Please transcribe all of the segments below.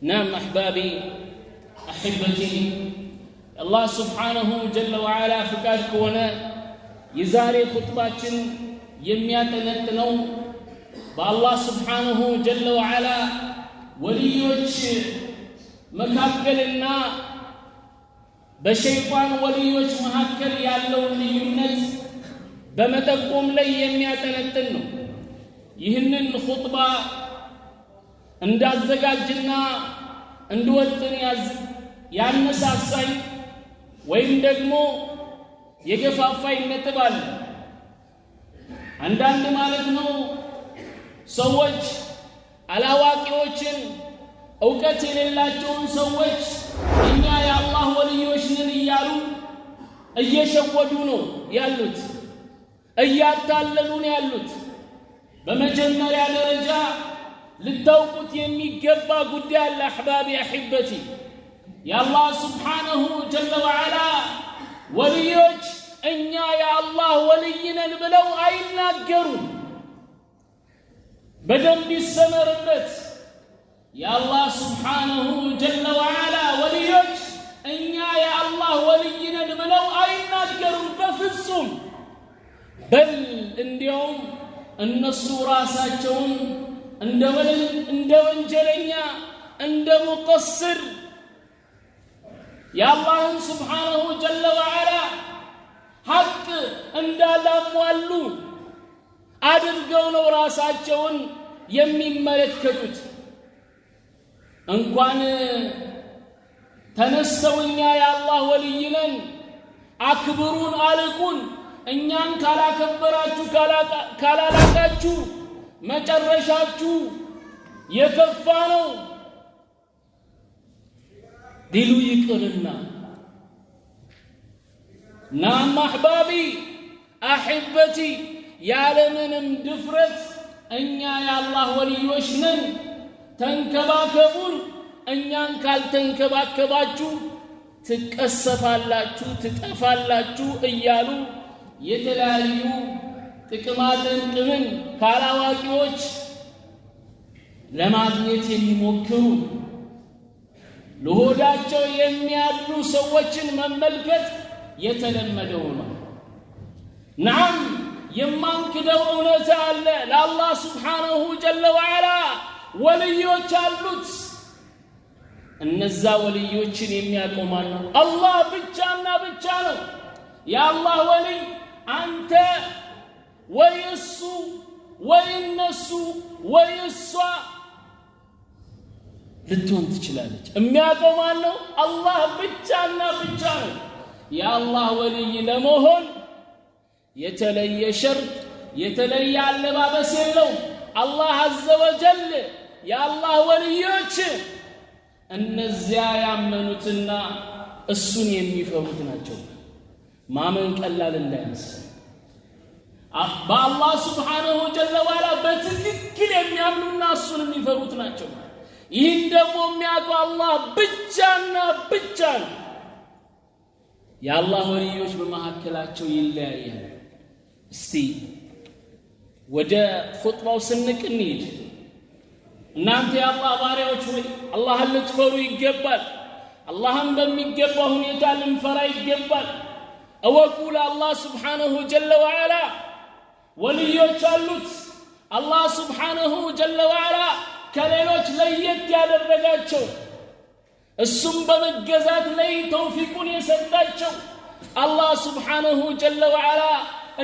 نعم أحبابي أحبتي الله سبحانه جل وعلا فكاك ونا يزاري خطباتنا يمياتنا بالله سبحانه جل وعلا وليوش مكاكلنا بشيطان وليوش مهاكل يالون ليونس بمتقوم لي يمياتنا يهنن خطبة እንዳዘጋጅና እንድወጥን ያነሳሳኝ ወይም ደግሞ የገፋፋኝ ነጥብ አለ። አንዳንድ ማለት ነው ሰዎች አላዋቂዎችን ዕውቀት የሌላቸውን ሰዎች እኛ የአላህ ወልዮች ነን እያሉ እየሸወዱ ነው ያሉት፣ እያታለሉ ነው ያሉት። በመጀመሪያ ደረጃ ልታውቁት የሚገባ ጉዳይ አለ አሕባቢ አሕበቲ። የአላህ ስብሓነሁ ጀለ ወዓላ ወልዮች እኛ የአላህ ወልይ ነን ብለው አይናገሩም። በደንብ ይሰመርበት። የአላህ ስብሓነሁ ጀለ ወዓላ ወልዮች እኛ የአላህ ወልይ ነን ብለው አይናገሩም በፍጹም። በል እንዲያውም እነሱ ራሳቸውን እንደ ወንጀለኛ እንደ ሙቀስር የአላህን ስብሓነሁ ጀለ ወዓላ ሐቅ እንዳላሟሉ አድርገው ነው ራሳቸውን የሚመለከቱት። እንኳን ተነስተው እኛ የአላህ ወልይ ነን አክብሩን አልቁን እኛን ካላከበራችሁ ካላላቃችሁ መጨረሻችሁ የከፋ ነው ዲሉ ይቅርና ናም አሕባቢ አሕበቲ ያለምንም ድፍረት እኛ የአላህ ወልዮች ነን ተንከባከቡን እኛን ካልተንከባከባችሁ ትቀሰፋላችሁ ትጠፋላችሁ እያሉ የተለያዩ ጥቅማጥቅምን ካላዋቂዎች ለማግኘት የሚሞክሩ ለሆዳቸው የሚያድሩ ሰዎችን መመልከት የተለመደው ነው። ናም የማንክደው እውነት አለ። ለአላህ ስብሓነሁ ጀለ ወዓላ ወልዮች አሉት። እነዛ ወልዮችን የሚያውቀው ማን ነው? አላህ ብቻና ብቻ ነው። የአላህ ወልይ አንተ ወይ እሱ ወይ እነሱ ወይ እሷ ልትሆን ትችላለች። የሚያውቀው ማን ነው? አላህ ብቻና ብቻ ነው። የአላህ ወልይ ለመሆን የተለየ ሸርጥ የተለየ አለባበስ የለውም። አላህ አዘ ወጀል የአላህ ወልዮች እነዚያ ያመኑትና እሱን የሚፈሩት ናቸው። ማመን ቀላል እንዳይመስል በአላህ ስብሓነሁ ጀለ ወዓላ በትክክል የሚያምኑና እሱን የሚፈሩት ናቸው። ይህን ደግሞ የሚያውቀው አላህ ብቻና ብቻ ነው። የአላህ ወልዮች በመካከላቸው ይለያያል። እስቲ ወደ ኹጥባው ስንቅ እንሂድ። እናንተ የአላህ ባሪያዎች ሆይ አላህን ልትፈሩ ይገባል። አላህን በሚገባ ሁኔታ ልንፈራ ይገባል። እወቁ ለአላህ ስብሓነሁ ጀለ ወዓላ ወልዮች አሉት። አላህ ስብሓነሁ ጀለ ወዓላ ከሌሎች ለየት ያደረጋቸው እሱም በመገዛት ላይ ተውፊቁን የሰጣቸው አላህ ስብሓነሁ ጀለ ወዓላ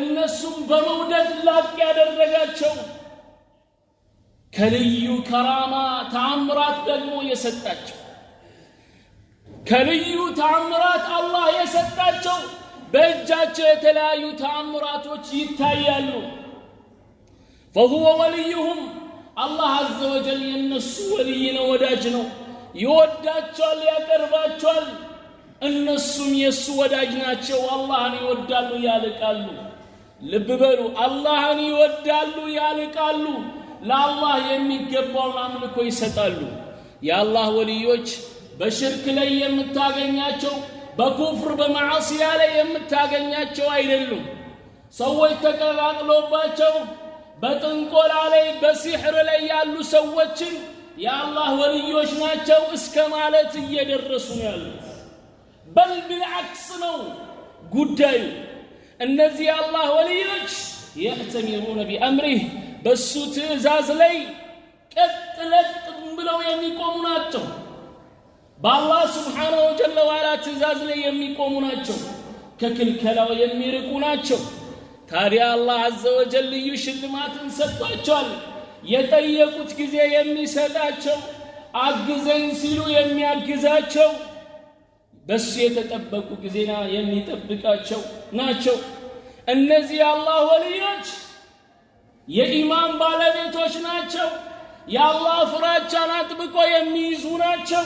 እነሱም በመውደድ ላቅ ያደረጋቸው ከልዩ ከራማ ተአምራት ደግሞ የሰጣቸው ከልዩ ተአምራት አላህ የሰጣቸው በእጃቸው የተለያዩ ተአምራቶች ይታያሉ። فهو وليهم الله عز وجل የነሱ ወልይ ነው፣ ወዳጅ ነው። ይወዳቸዋል፣ ያቀርባቸዋል። እነሱም የሱ ወዳጅ ናቸው። አላህን ይወዳሉ፣ ያልቃሉ። ልብ በሉ፣ አላህን ይወዳሉ፣ ያልቃሉ። ለአላህ የሚገባውን አምልኮ ይሰጣሉ። የአላህ ወልዮች በሽርክ ላይ የምታገኛቸው በኩፍር በመዓሲያ ላይ የምታገኛቸው አይደሉም። ሰዎች ተቀላቅሎባቸው በጥንቆላ ላይ በሲሕር ላይ ያሉ ሰዎችን يا الله وليوش ناتشو اسكمالت يدرسون يالله بل بالعكس نو قدايو النزي الله وليوش يأتمرون بأمره بسو تئزاز لي كتلت بلو يميقومون ناتشو بالله سبحانه جل وعلا تئزاز لي يميقومون ناتشو ككلكلا ويميرقون ناتشو ታዲያ አላህ عز وجل ልዩ ሽልማትን ሰጥቷቸዋል የጠየቁት ጊዜ የሚሰጣቸው አግዘኝ ሲሉ የሚያግዛቸው በሱ የተጠበቁ ጊዜና የሚጠብቃቸው ናቸው እነዚህ አላህ ወልዮች የኢማን ባለቤቶች ናቸው የአላህ ፍራቻን አጥብቆ የሚይዙ ናቸው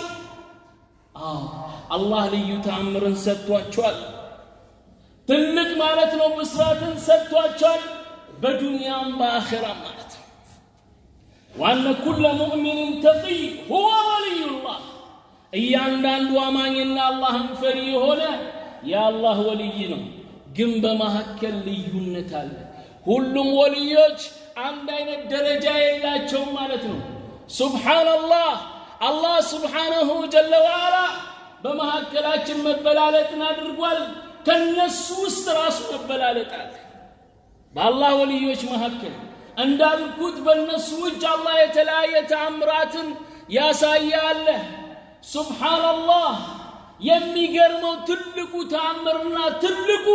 አላህ ልዩ ተአምርን ሰጥቷቸዋል ትልቅ ማለት ነው ብስራትን ሰጥቷቸዋል በዱንያም በአኺራም ማለት ነው وأن كل مؤمن تقي هو ولي الله እያንዳንዱ አማኝና አላህን ፈሪ የሆነ የአላህ ወልይ ነው ግን በመሐከል ልዩነት አለ ሁሉም ወልዮች አንድ አይነት ደረጃ የላቸውም ማለት ነው ሱብሃንአላህ አላህ ሱብሃነሁ ጀለ ወዐላ በመሐከላችን መበላለጥን አድርጓል ከነሱ ውስጥ ራሱ መበላለጣል በአላህ ወልዮች መሐከል እንዳልኩት በእነሱ እጅ አላህ የተለያየ ተአምራትን ያሳያል ሱብሃንአላህ የሚገርመው ትልቁ ተአምርና ትልቁ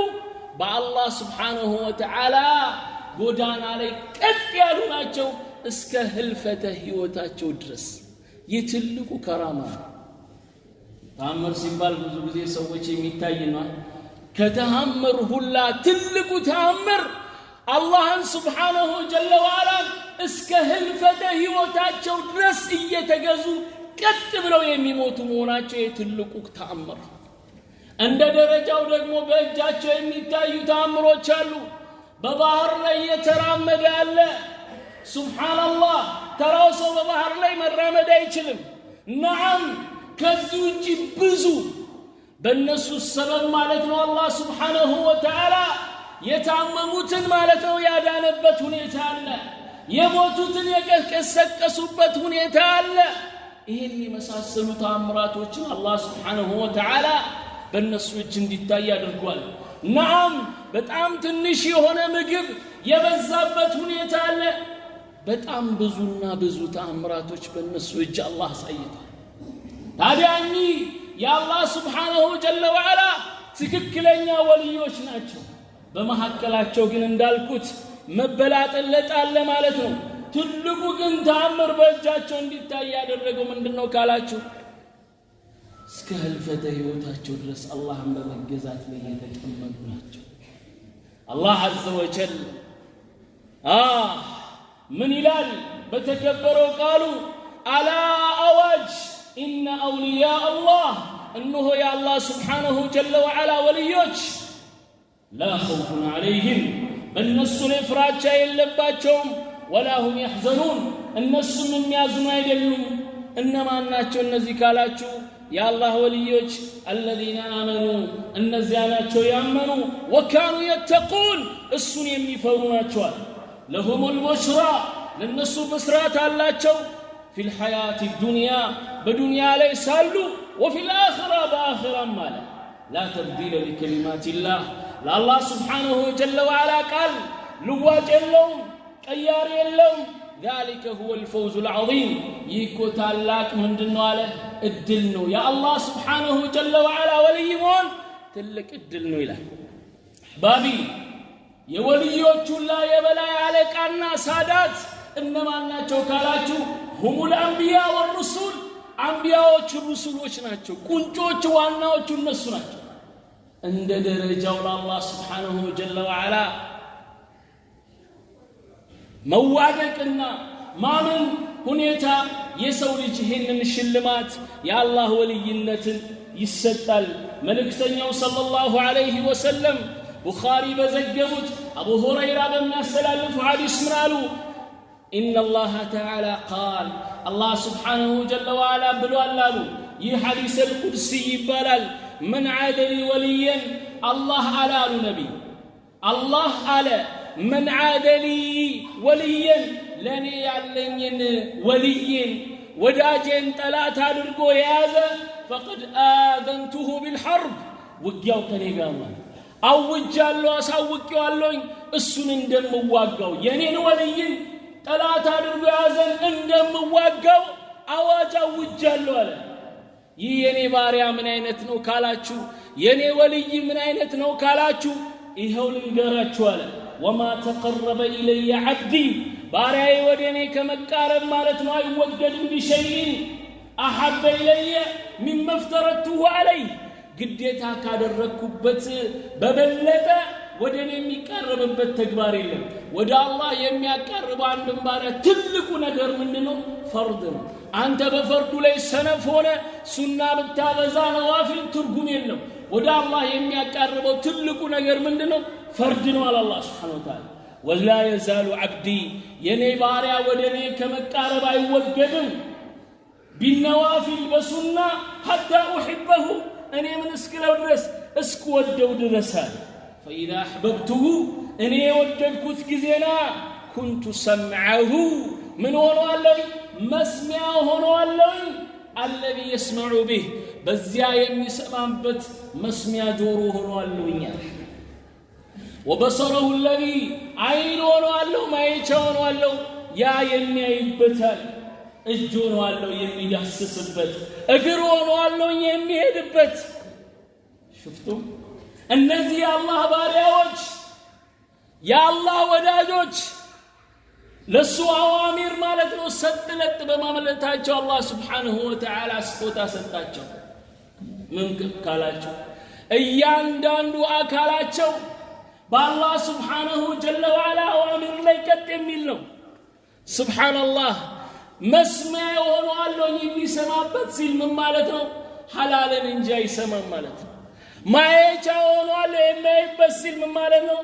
በአላህ ሱብሃነሁ ወተዓላ ጎዳና ላይ ቀጥ ያሉ ናቸው እስከ ህልፈተ ህይወታቸው ድረስ የትልቁ ከራማ ተአምር ሲባል ብዙ ጊዜ ሰዎች የሚታይና ከተአምር ሁላ ትልቁ ተአምር አላህን ሱብሃነሁ ጀለ ወዐላ እስከ ህልፈተ ህይወታቸው ድረስ እየተገዙ ቀጥ ብለው የሚሞቱ መሆናቸው የትልቁ ተአምር እንደ ደረጃው ደግሞ በእጃቸው የሚታዩ ተአምሮች አሉ በባህር ላይ የተራመደ ያለ ሱብሃንአላህ ተራው ሰው በባህር ላይ መራመድ አይችልም ነዓም ከዚህ ውጪ ብዙ በእነሱ ሰበብ ማለት ነው አላህ ሱብሃነሁ ወተዓላ የታመሙትን ማለት ነው ያዳነበት ሁኔታ አለ የሞቱትን የቀሰቀሱበት ሁኔታ አለ ይሄን የመሳሰሉ ተአምራቶችን አላህ ሱብሃነሁ ወተዓላ በእነሱ እጅ እንዲታይ አድርጓል ነዓም በጣም ትንሽ የሆነ ምግብ የበዛበት ሁኔታ አለ በጣም ብዙና ብዙ ተአምራቶች በእነሱ እጅ አላህ አሳይቷል ታዲያኒ የአላህ ሱብሃነሁ ጀለ ወዐላ ትክክለኛ ወልዮች ናቸው በመሐከላቸው ግን እንዳልኩት መበላጠለጥ አለ ማለት ነው ትልቁ ግን ተአምር በእጃቸው እንዲታይ ያደረገው ምንድነው ካላችሁ እስከ ህልፈተ ህይወታቸው ድረስ አላህን በመገዛት ላይ የተቀመጡ ናቸው አላህ عز وجل ምን ይላል በተከበረው ቃሉ አላ አዋጅ ኢነ አውሊያ አላህ እነሆ የአላህ ሱብሃነሁ ጀለ ወዐላ ወልዮች لا خوف عليهم በእነሱ ላይ ፍራቻ የለባቸውም ولا هم يحزنون እነሱም የሚያዝኑ አይደሉም እነማን ናቸው እነዚህ ካላችሁ የአላህ ወልዮች الذين آمنوا እነዚያ ናቸው ያመኑ وكانوا يتقون እሱን የሚፈሩ ናቸው لهم البشرى ለነሱ ብስራት አላቸው في الحياة الدنيا በዱንያ ላይ ሳሉ وفي الآخرة بآخرة ማለት لا تبديل لكلمات الله لله سبحانه جل وعلا قال لواج اللوم قيار اللوم ذلك هو الفوز العظيم يكو تالاك من دنو على الدلنو يا الله سبحانه جل وعلا وليمون تلك الدلنو إله أحبابي يا وليوቹ لا يبلاي عليك أن سادات إنما أناتو كالاتو هم الأنبياء والرسول أنبياء والرسول ناتو كنتو واناوچو النسو ناتو عند درجة الله سبحانه جل وعلا موعدكنا ما من هنيتا يسوي جهنم الشلمات يا الله ولينة يستل ملكتنيو صلى الله عليه وسلم بخاري بزجبت أبو هريرة بن السلام حديث منالو إن الله تعالى قال الله سبحانه جل وعلا بلوالالو يحديث القدسي بلال من عاد لي وليا الله على النبي الله على من عاد لي وليا لني يعلن وليا ወዳጄን ጠላት አድርጎ የያዘ فقد آذنته بالحرب ውጊያው ከኔ ጋር ነው አውጃለሁ አሳውቄዋለሁ እሱን እንደምዋጋው የኔን ወልይን ጠላት አድርጎ ያዘን እንደምዋጋው አዋጅ አውጃለሁ አለ ይህ የኔ ባሪያ ምን አይነት ነው ካላችሁ የኔ ወልይ ምን አይነት ነው ካላችሁ ይሄው ልንገራችሁ አለ وما تقرب إلي عبدي ባሪያዬ ወደኔ ከመቃረብ ማለት ነው አይወገድም بشيء أحب إلي مما افترضته عليه ግዴታ ካደረኩበት በበለጠ ወደኔ የሚቀርብበት ተግባር የለም ወደ አላህ የሚያቀርብ አንድም ባሪያ ትልቁ ነገር ምንድነው ፈርድ ነው አንተ በፈርዱ ላይ ሰነፍ ሆነ ሱና ብታበዛ ነዋፊል ትርጉም የለም ወደ አላህ የሚያቀርበው ትልቁ ነገር ምንድነው ፈርድ ነው አላህ Subhanahu Wa Ta'ala ولا يزال عبدي የኔ ባሪያ ወደኔ ከመቃረብ አይወገድም بالنوافل بسنة حتى أحبه أني من اسكلو درس اسكودو درسان فإذا أحببته أني وددكت كزينا كنت سمعه من هو اللي مسمعه هو الذي يسمع به بزيا يمي سمعبت مسمع جوره هو اللي وبصره الذي عينه هو ما يشون هو يا يمي يبتل እጁን ዋለው የሚዳስስበት እግሩን ዋለው የሚሄድበት شفتوا እነዚህ የአላህ ባሪያዎች የአላህ ወዳጆች ለሱ አዋሚር ማለት ነው ሰጥለጥ በማመለታቸው አላህ Subhanahu Wa Ta'ala ስጦታ ሰጣቸው ምን ካላቸው እያንዳንዱ አካላቸው በአላህ Subhanahu Jalla Wa Ala አዋሚር ላይ ቀጥ የሚል ነው ሱብሃንአላህ መስማዕ ሆኖአለው የሚሰማበት ሲል ምን ማለት ነው ሐላልን እንጂ አይሰማም ማለት ነው ማየቻ ሆኖአለው የሚያይበት ሲል ምን ማለት ነው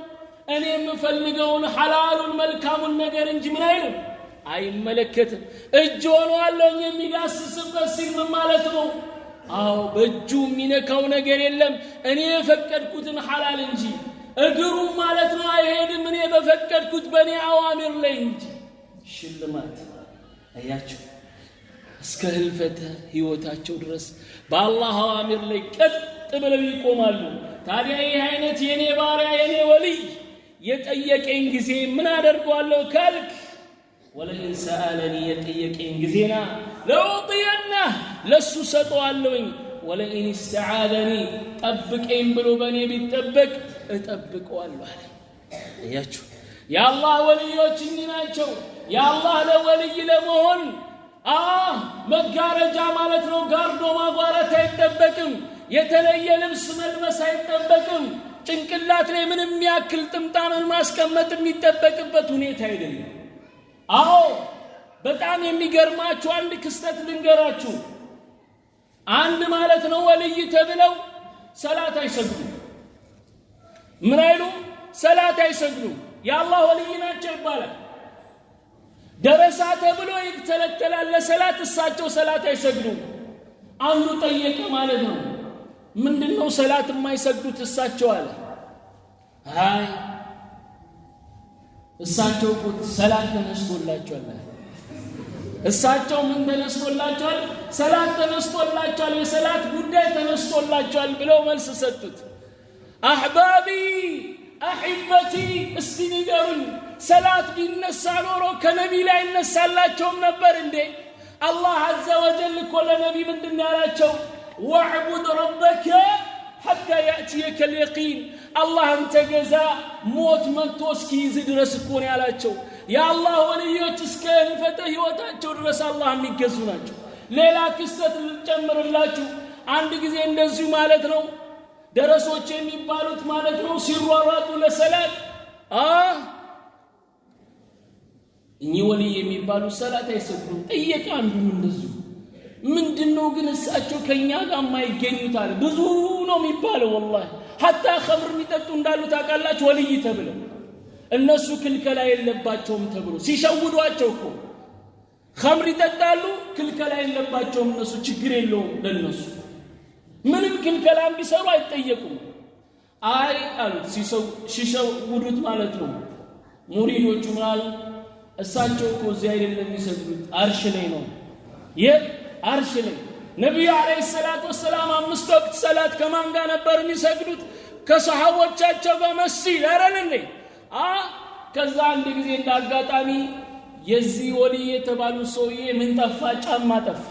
እኔ የምፈልገውን ሐላሉን መልካሙን ነገር እንጂ ምን አይልም አይመለከትም እጅ ሆኖአለው የሚዳስስበት ሲል ምን ማለት ነው አው በእጁ የሚነካው ነገር የለም እኔ የፈቀድኩትን ሐላል እንጂ እግሩ ማለት ነው አይሄድም እኔ በፈቀድኩት በእኔ አዋሚር ላይ እንጂ ሽልማት አያችሁ እስከ ህልፈተ ህይወታቸው ድረስ በአላህ አዋሚር ላይ ቀጥ ብለው ይቆማሉ ታዲያ ይህ አይነት የኔ ባሪያ የኔ ወልይ የጠየቀኝ ጊዜ ምን አደርጋለሁ ካልክ ወለኢን ሰአለኒ የጠየቀኝ ጊዜና ለውጥየና ለሱ ሰጠዋለሁኝ ወለኢን استعاذኒ ጠብቀኝ ብሎ በኔ ቢጠበቅ እጠብቀዋለሁ አለ አያችሁ የአላህ ወልዮች ናቸው የአላህ ለወልይ ለመሆን መጋረጃ ማለት ነው ጋርዶ ማጓራት አይጠበቅም የተለየ ልብስ መልበስ አይጠበቅም ጭንቅላት ላይ ምንም ያክል ጥምጣምን ማስቀመጥ የሚጠበቅበት ሁኔታ አይደለም አዎ በጣም የሚገርማችሁ አንድ ክስተት ልንገራችሁ አንድ ማለት ነው ወልይ ተብለው ሰላት አይሰግዱም ምን አይሉ ሰላት አይሰግዱም የአላህ ወልይ ናቸው ይባላል ደረሳ ተብሎ ይተለተላል ለሰላት እሳቸው ሰላት አይሰግዱም አንዱ ጠየቀ ማለት ነው ምንድነው ሰላት የማይሰግዱት እሳቸው አለ አይ እሳቸው ሰላት ተነስቶላቸዋል እሳቸው ምን ተነስቶላቸዋል ሰላት ተነስቶላቸዋል የሰላት ጉዳይ ተነስቶላቸዋል ብለው መልስ ሰጡት አህባቢ አህበቲ እስቲንገሩኝ ሰላት ቢነሳ ኖሮ ከነቢ ላይ እነሳላቸውም ነበር እንዴ አላህ عز وجل كل نبي ምንድነው ያላቸው واعبد ربك حتى ياتيك اليقين الله انت جزاء موت መጥቶስ ኪዝ ድረስ እኮ ነው ያላቸው ያ አላህ ወልዮች እስከ ህልፈተ ህይወታቸው ድረስ አላህ የሚገዙ ናቸው ሌላ ክስተት ልጨምርላችሁ አንድ ጊዜ እንደዚሁ ማለት ነው ደረሶች የሚባሉት ማለት ነው ሲሯሯጡ ለሰላት እኚ ወልይ የሚባሉ ሰላት አይሰግዱም ጠየቀ አንዱ እንደዚሁ ምንድነው ግን እሳቸው ከኛ ጋር ማይገኙታል ብዙ ነው የሚባለው والله حتى خمر የሚጠጡ እንዳሉ ታውቃላችሁ ወልይ ተብለው እነሱ ክልከላ የለባቸውም ተብሎ ሲሸውዷቸው እኮ خمر ይጠጣሉ ክልከላ የለባቸውም እነሱ ችግር የለውም ለነሱ ምንም ክልከላም ቢሰሩ አይጠየቁም አይ አሉት ሲሸውዱት ማለት ነው ሙሪዶቹ ማለት እሳቸው እኮ እዚህ አይደለም የሚሰግዱት አርሽ ላይ ነው የአርሽ ላይ ነብዩ አለይሂ ሰላቱ ወሰላም 5 ወቅት ሰላት ከማን ጋር ነበር የሚሰግዱት? ከሰሃቦቻቸው ጋር መስጂድ አይደል? ከዛ አንድ ጊዜ እንዳጋጣሚ የዚህ ወልይ የተባሉ ሰውዬ ምን ጠፋ? ጫማ ጠፋ።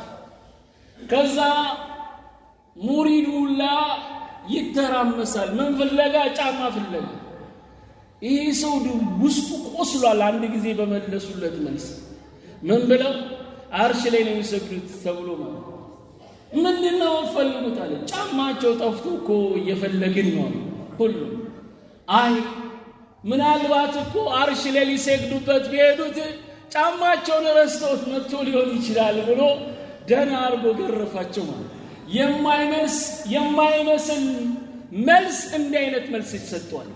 ከዛ ሙሪዱላ ይተራመሳል። ምን ፍለጋ? ጫማ ፍለጋ። ይሄ ሰው ውስጡ ቆስሏል። አንድ ጊዜ በመለሱለት መልስ ምን ብለው? አርሽ ላይ ነው የሚሰግዱት ተብሎ ማለት ምንድነው ፈልጉት አለ። ጫማቸው ጠፍቶ እኮ እየፈለግን ነው ሁሉ። አይ ምናልባት እኮ አርሽ ላይ ሊሰግዱበት ቢሄዱት ጫማቸውን ረስተውት መጥቶ ሊሆን ይችላል ብሎ ደህና አርጎ ገረፋቸው ማለት። የማይመስል መልስ እንዲህ አይነት መልስ ይሰጣል።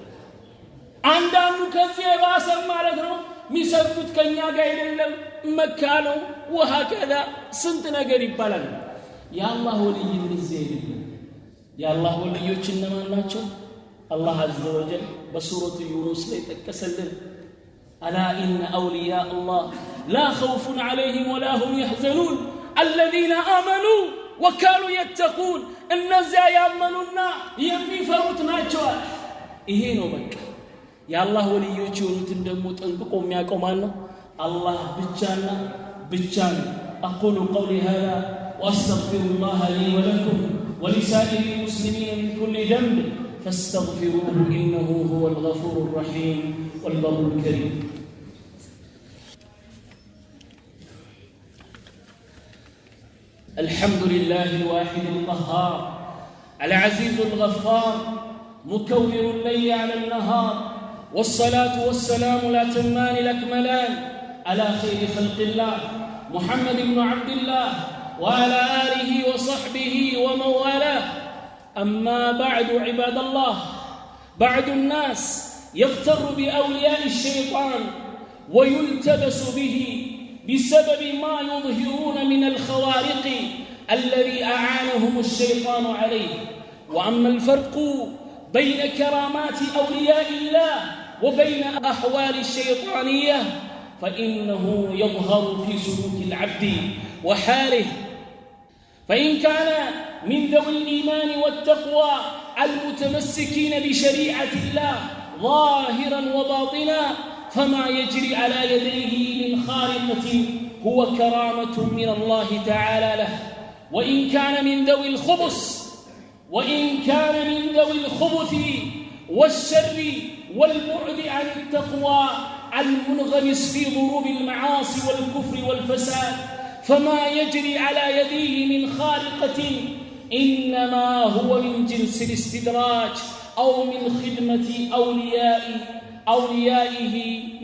አንዳንዱ ከዚህ የባሰ ማለት ነው። የሚሰግዱት ከኛ ጋር አይደለም መካ ነው ውሃ ከዳ ስንት ነገር ይባላል። የአላህ ወልይ እንደዚህ አይደለም። የአላህ ወልዮች እነማን ናቸው? አላህ عز وجل በሱረቱ ዩኑስ ላይ ተከሰልን። አላ ኢነ አውሊያ አላህ ላ ኸውፉን ዐለይሂም ወላ ሁም يحزنون الذين آمنوا وكانوا يتقون እነዚያ ያመኑና የሚፈሩት ናቸው። ይሄ ነው በቃ የአላህ ወልዮች የሆኑትን ደግሞ ጠንቅቆ የሚያውቀው ማን ነው? አላህ ብቻና ብቻ ነው። أقول قولي هذا وأستغفر الله لي ولكم ولسائر المسلمين من كل ذنب فاستغفروه إنه هو الغفور الرحيم والبر الكريم. الحمد لله الواحد القهار العزيز الغفار مكور الليل على النهار والصلاة والسلام الأتمان الأكملان على خير خلق الله محمد بن عبد الله وعلى آله وصحبه ومن والاه. أما بعد عباد الله، بعض الناس يغتر بأولياء الشيطان ويلتبس به بسبب ما يظهرون من الخوارق الذي أعانهم الشيطان عليه. وأما الفرق بين كرامات أولياء الله وبين أحوال الشيطانية فإنه يظهر في سلوك العبد وحاله. فإن كان من ذوي الإيمان والتقوى المتمسكين بشريعة الله ظاهرا وباطنا فما يجري على يديه من خارقة هو كرامة من الله تعالى له. وإن كان من ذوي الخبث والشر والبعد عن التقوى المنغمس في ضروب المعاصي والكفر والفساد فما يجري على يديه من خارقة إنما هو من جنس الاستدراج أو من خدمة أوليائه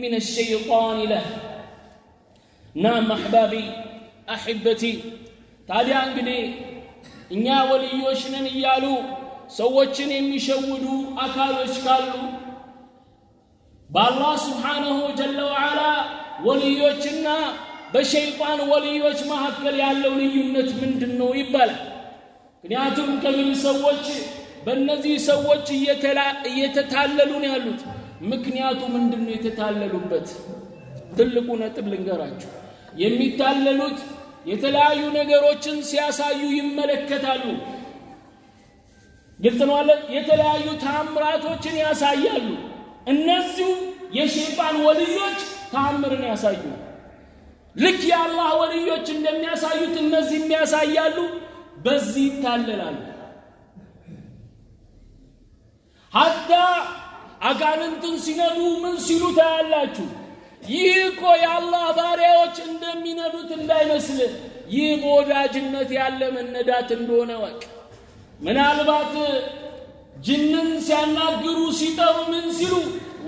من الشيطان له. نعم أحبابي أحبتي ታዲያ እንግዲህ እኛ ወልዮች ነን እያሉ ሰዎችን የሚሸውዱ አካሎች ካሉ በአላህ ስብሓንሁ ጀለ ወዓላ ወልዮችና በሸይጣን ወልዮች መካከል ያለው ልዩነት ምንድን ነው ይባላል። ምክንያቱም ከምን ሰዎች በእነዚህ ሰዎች እየተታለሉ ነው ያሉት። ምክንያቱ ምንድን ነው የተታለሉበት? ትልቁ ነጥብ ልንገራችሁ። የሚታለሉት የተለያዩ ነገሮችን ሲያሳዩ ይመለከታሉ። ግልጽ ነው አለ። የተለያዩ ታምራቶችን ያሳያሉ። እነዚሁ የሸይጣን ወልዮች ታምርን ያሳዩ። ልክ የአላህ ወልዮች እንደሚያሳዩት እነዚህ የሚያሳያሉ። በዚህ ይታለላሉ። ሐታ አጋንንትን ሲነዱ ምን ሲሉ ታያላችሁ። ይህ እኮ የአላህ ባሪያዎች እንደሚነዱት እንዳይመስል፣ ይህ በወዳጅነት ያለ መነዳት እንደሆነ ወቅ። ምናልባት ጅንን ሲያናግሩ ሲጠሩ ምን ሲሉ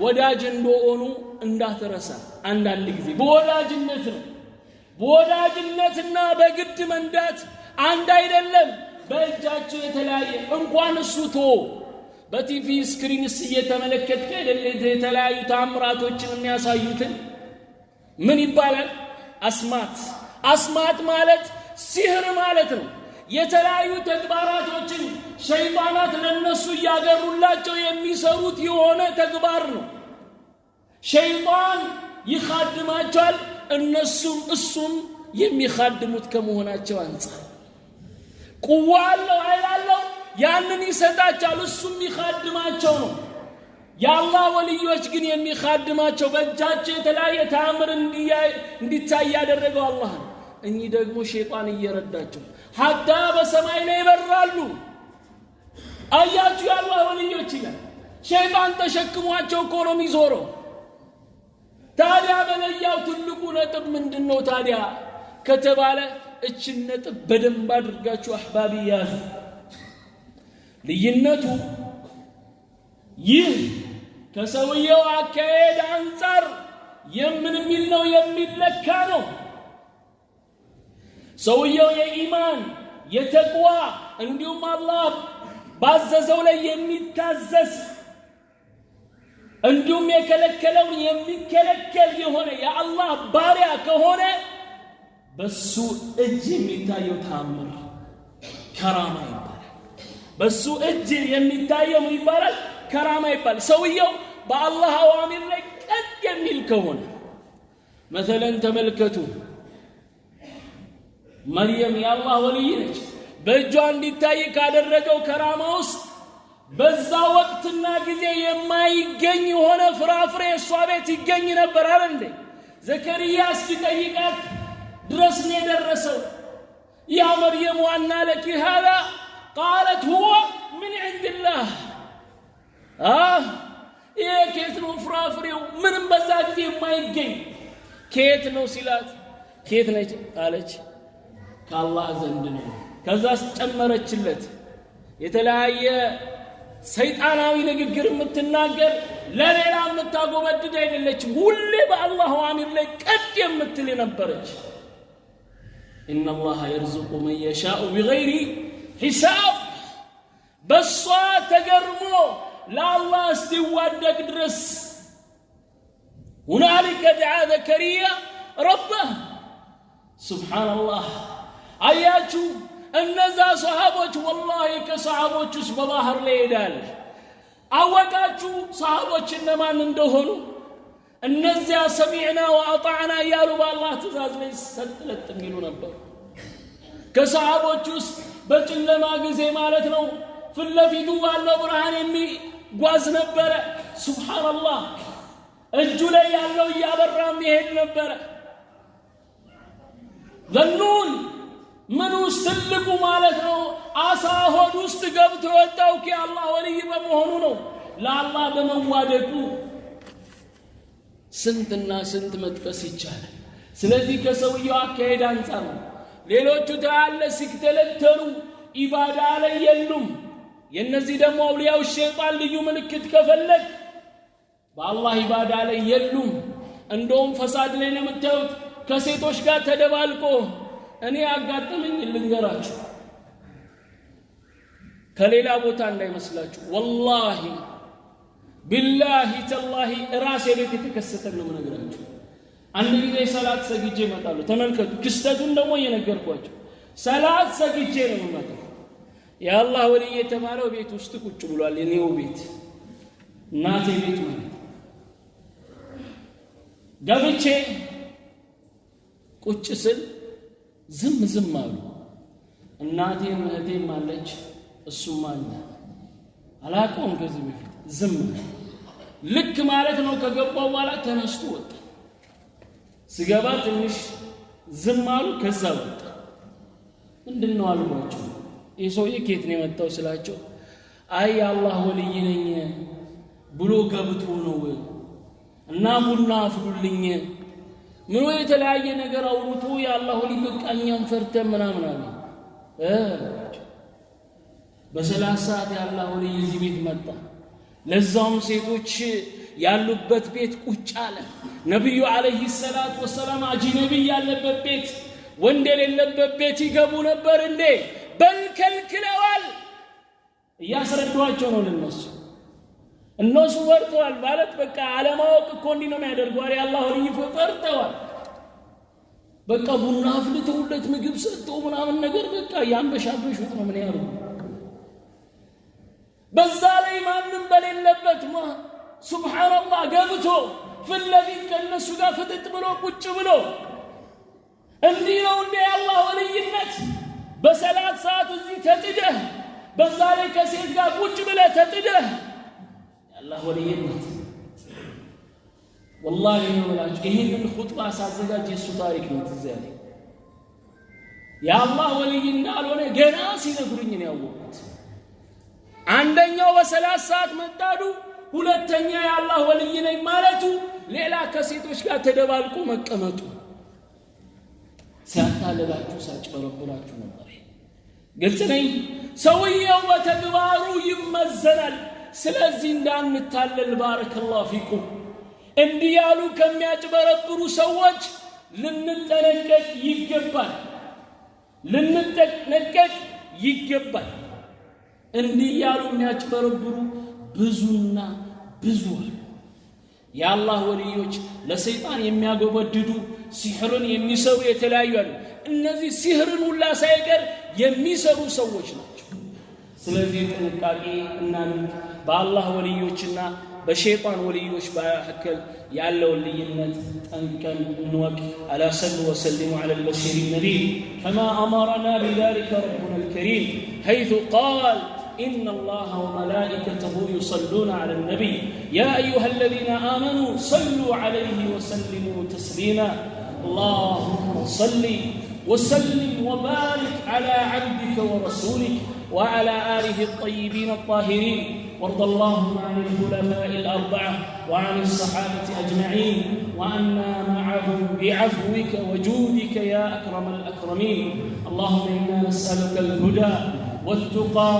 ወዳጅ እንደሆኑ እንዳትረሳ። አንዳንድ ጊዜ በወዳጅነት ነው። በወዳጅነትና በግድ መንዳት አንድ አይደለም። በእጃቸው የተለያየ እንኳን እሱ በቲቪ ስክሪንስ እየተመለከትከ የተለያዩ ታምራቶችን የሚያሳዩትን ምን ይባላል? አስማት ማለት ሲህር ማለት ነው። የተለያዩ ተግባራቶችን ሸይጣናት ለነሱ ያገሩላቸው የሚሰሩት የሆነ ተግባር ነው። ሸይጣን ይኻድማቸዋል፣ እሱም የሚخادሙት ከመሆናቸው አንፃር ቁዋ አለው ኃይል አለው ያንን ይሰጣቻል እሱም ይخادማቸው ነው ያላህ ወልዮች ግን የሚخادማቸው በእጃቸው የተለያየ ተአምር እንዲታይ ያደረገው አላህ እኚ ደግሞ ሸይጣን እየረዳቸው hatta በሰማይ ላይ ይበራሉ አያችሁ ያላህ ወልዮች ይላል ሸይጣን ተሸክሟቸው ኢኮኖሚ ዞሮ ታዲያ በለያው ትልቁ ነጥብ ምንድነው ታዲያ ከተባለ እችን ነጥብ በደንብ አድርጋችሁ አህባቢ ያዙ ልዩነቱ ይህ ከሰውየው አካሄድ አንፃር የሚል ነው የሚለካ ነው ሰውየው የኢማን የተቅዋ እንዲሁም አላህ ባዘዘው ላይ የሚታዘዝ እንዲሁም የከለከለውን የሚከለከል የሆነ የአላህ ባሪያ ከሆነ በሱ እጅ የሚታየው ተአምር ከራማ ይባላል በሱ እጅ የሚታየው ይባላል ከራማ ይባላል ሰውየው በአላህ አዋሚር ላይ ቀጥ የሚል ከሆነ مثلا ተመልከቱ መርየም የአላህ ወልይ ነች በእጇ እንዲታይ ካደረገው ከራማ ውስጥ በዛ ወቅትና ጊዜ የማይገኝ ሆነ ፍራፍሬ እሷ ቤት ይገኝ ነበር አይደል ዘከሪያ ሲጠይቃት ድረስ ነው የደረሰው ያ መርየም ዋና ለኪ هذا قالت هو من عند الله የኬት ነው ፍራፍሬው ምንም በዛ ጊዜ የማይገኝ ኬት ነው ሲላት ኬት ነች አለች ከአላህ ዘንድ ነው ከዛስ ጨመረችለት የተለያየ ሰይጣናዊ ንግግር የምትናገር ለሌላ የምታጎበድድ አይደለችም ሁሌ በአላህ አሚር ላይ ቀጥ የምትል ነበረች ان الله يرزق من يشاء بغير حساب በሷ ተገርሞ ለአላህ እስቲዋደቅ ድረስ هنالك دعا زكريا ربه سبحان الله አያችሁ እነዛ ሰሃቦች والله ከሰሃቦች ውስጥ በባህር ላይ ሄዳል አወቃችሁ ሰሃቦች እነማን እንደሆኑ እነዚያ ሰሚዕና ወአጣዕና ያሉ በአላህ ትእዛዝ ላይ ሰጥለጥ የሚሉ ነበር ከሰሃቦች ውስጥ በጨለማ ጊዜ ማለት ነው ፍለፊቱ ባለው ብርሃን የሚጓዝ ነበር ሱብሃንአላህ እጁ ላይ ያለው ያበራም ይሄድ ነበር ዘኑን ምን ውስጥልቁ ማለት ነው አሳ ሆድ ውስጥ ገብቶ ወጣው ከአላህ ወልይ በመሆኑ ነው ለአላህ በመዋደቁ ስንትና ስንት መጥቀስ ይቻላል ስለዚህ ከሰውየው አካሄድ አንፃር ሌሎቹ ታለ ሲክተለተሉ ኢባዳ ላይ የሉም የነዚህ ደግሞ አውሊያው ሸይጣን ልዩ ምልክት ከፈለግ በአላህ ኢባዳ ላይ የሉም እንደውም ፈሳድ ላይ ነው የምታዩት ከሴቶች ጋር ተደባልቆ እኔ አጋጥመኝ ልንገራችሁ ከሌላ ቦታ እንዳይመስላችሁ والله بالله تالله ራሴ ቤት የተከሰተ ነው የምነግራችሁ አንድ ጊዜ ሰላት ሰግጄ መጣለሁ ተመልከቱ ክስተቱን ደግሞ እየነገርኳችሁ ሰላት ሰግጄ ነው መጣሁ የአላህ ወልይ የተባለው ቤት ውስጥ ቁጭ ብሏል የኔው ቤት እናቴ ቤት ማለት ገብቼ ቁጭ ስል ዝም አሉ እናቴ እህቴ ማለች እሱም አለ አላቆም ከዚህ በፊት ዝም ልክ ማለት ነው ከገባው በኋላ ተነስቶ ወጣ ስገባ ትንሽ ዝም አሉ ከዛ ወጣ ምንድነው አልኳቸው የሰውዬ ከየት ነው የመጣው ስላቸው አይ አላህ ወልይ ነኝ ብሎ ገብቶ ነው እና ቡና አፍሉልኝ ምን ወይ የተለያየ ነገር አውሩቱ ያላህ ወልይ በቃኛም ፈርተ ምናምን አለ በሰላሳ ሰዓት ያላህ ወልይ እዚህ ቤት መጣ ለዛውም ሴቶች ያሉበት ቤት ቁጭ አለ ነብዩ አለይሂ ሰላቱ ወሰለም አጂነቢ ያለበት ቤት ወንድ የሌለበት ቤት ይገቡ ነበር እንዴ በልከልክለዋል ያስረዷቸው ነው እነሱ ወርተዋል ማለት በቃ አለማወቅ እኮ እንዲህ ነው የሚያደርገው ያላህ ወልይ ፈርተዋል በቃ ቡና አፍልተውለት ምግብ ሰጥተው ምናምን ነገር በቃ ያንበሻበሹት ነው ምን ያሉ በዛ ላይ ማንም በሌለበት ሱብሃንአላህ ገብቶ ፍለፊት ከነሱ ጋር ፍጥጥ ብሎ ቁጭ ብሎ እንዲህ ነው እንደ የአላህ ወልይነት በሰላት ሰዓት እዚህ ተጥደህ በዛ ላይ ከሴት ጋር ቁጭ ብለህ ተጥደህ የአላህ ወልይነት ወላሂ ነው ብላችሁ ይህንን ኹጥባ ሳዘጋጅ የእሱ ታሪክ ነው ትዝ ያለኝ የአላህ ወልይ እንዳልሆነ ገና ሲነግሩኝ ነው ያወቅሁት አንደኛው በሰላት ሰዓት መጣዱ ሁለተኛ የአላህ ወልይ ነኝ ማለቱ ሌላ ከሴቶች ጋር ተደባልቆ መቀመጡ ሲያታልላችሁ ሳጭበረብራችሁ ነበር ግልጽ ነኝ ሰውየው በተግባሩ ይመዘናል ስለዚህ እንዳንታለል ባረከላሁ ፊኩም እንዲህ ያሉ ከሚያጭበረብሩ ሰዎች ልንጠነቀቅ ይገባል እንዲህ ያሉ የሚያጭበረብሩ ብዙና ብዙ የአላህ ወልዮች ለሰይጣን የሚያጎበድዱ ሲህርን የሚሰሩ የተለያዩ አሉ እነዚህ ሲህርን ሁላ ሳይቀር የሚሰሩ ሰዎች ናቸው ስለዚህ ጥንቃቄ እናንተ በአላህ ወልዮችና በሸይጣን ወልዮች መካከል ያለው ልዩነት ጠንቀን እንወቅ አላ ሰሉ ወሰልሙ ዐላ البشير النبي كما أمرنا بذلك ربنا الكريم حيث قال إن الله وملائكته يصلون على النبي يا أيها الذين آمنوا صلوا عليه وسلموا تسليما اللهم صل وسلم وبارك على عبدك ورسولك وعلى آله الطيبين الطاهرين وارض اللهم عن الخلفاء الأربعة وعن الصحابة أجمعين وعنا معهم بعفوك وجودك يا أكرم الأكرمين اللهم إنا نسألك الهدى والتقى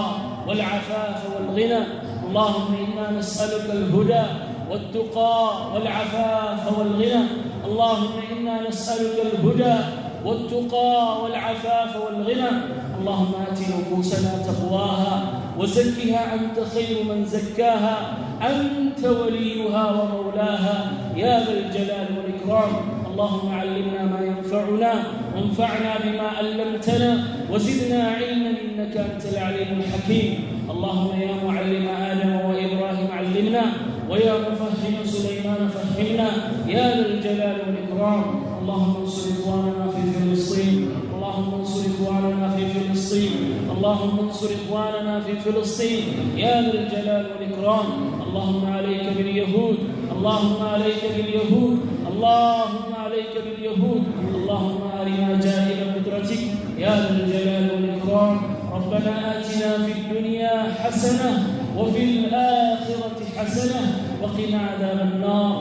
والعفاف والغنى اللهم إنا نسألك الهدى والتقى والعفاف والغنى اللهم إنا نسألك الهدى والتقى والعفاف والغنى اللهم آت نفوسنا تقواها وزكها أنت خير من زكاها أنت وليها ومولاها يا ذا الجلال والإكرام اللهم علمنا ما ينفعنا وانفعنا بما علمتنا وزدنا علما إنك أنت العليم الحكيم اللهم يا معلم آدم وإبراهيم علمنا ويا مفهم سليمان فهمنا يا ذا الجلال والإكرام اللهم انصر إخواننا في فلسطين اللهم انصر إخواننا في فلسطين اللهم انصر إخواننا في فلسطين يا ذا الجلال والإكرام اللهم عليك باليهود اللهم عليك باليهود اللهم عليك باليهود اللهم أرنا جائل قدرتك يا ذا الجلال والإكرام ربنا آتنا في الدنيا حسنة وفي الآخرة حسنة وقنا عذاب النار